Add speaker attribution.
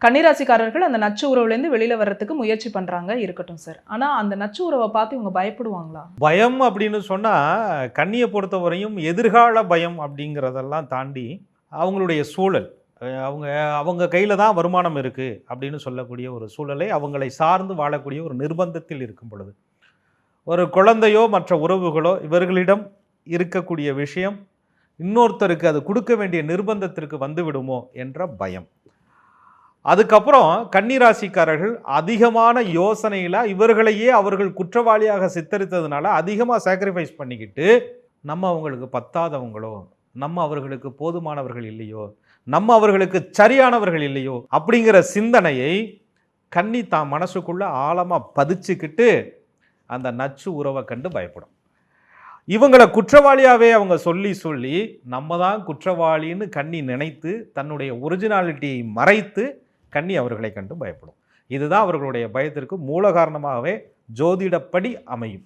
Speaker 1: கன்னிராசிக்காரர்கள் அந்த நச்சு உறவுலேருந்து வெளியில வர்றதுக்கு முயற்சி பண்றாங்க, இருக்கட்டும் சார். ஆனா அந்த நச்சு உறவை பார்த்து இவங்க பயப்படுவாங்களா?
Speaker 2: பயம் அப்படின்னு சொன்னால் கன்னியை பொறுத்தவரையும் எதிர்கால பயம் அப்படிங்கிறதெல்லாம் தாண்டி அவங்களுடைய சூழல், அவங்க அவங்க கையில் தான் வருமானம் இருக்குது அப்படின்னு சொல்லக்கூடிய ஒரு சூழலை அவங்களை சார்ந்து வாழக்கூடிய ஒரு நிர்பந்தத்தில் இருக்கும் பொழுது, ஒரு குழந்தையோ மற்ற உறவுகளோ இவர்களிடம் இருக்கக்கூடிய விஷயம் இன்னொருத்தருக்கு அது கொடுக்க வேண்டிய நிர்பந்தத்திற்கு வந்து விடுமோ என்ற பயம். அதுக்கப்புறம் கன்னிராசிக்காரர்கள் அதிகமான யோசனையில் இவர்களையே அவர்கள் குற்றவாளியாக சித்தரித்ததுனால அதிகமாக சாக்ரிஃபைஸ் பண்ணிக்கிட்டு, நம்ம அவங்களுக்கு பத்தாதவங்களோ, நம்ம அவர்களுக்கு போதுமானவர்கள் இல்லையோ, நம்ம அவர்களுக்கு சரியானவர்கள் இல்லையோ அப்படிங்கிற சிந்தனையை கன்னி தான் மனசுக்குள்ள ஆழமாக பதிச்சுக்கிட்டு அந்த நச்சு உறவை கண்டு பயப்படும். இவங்களை குற்றவாளியாகவே அவங்க சொல்லி சொல்லி நம்ம தான் குற்றவாளின்னு கன்னி நினைத்து தன்னுடைய ஒரிஜினாலிட்டியை மறைத்து கன்னி அவர்களை கண்டு பயப்படும். இதுதான் அவர்களுடைய பயத்திற்கு மூல காரணமாகவே ஜோதிடப்படி அமையும்.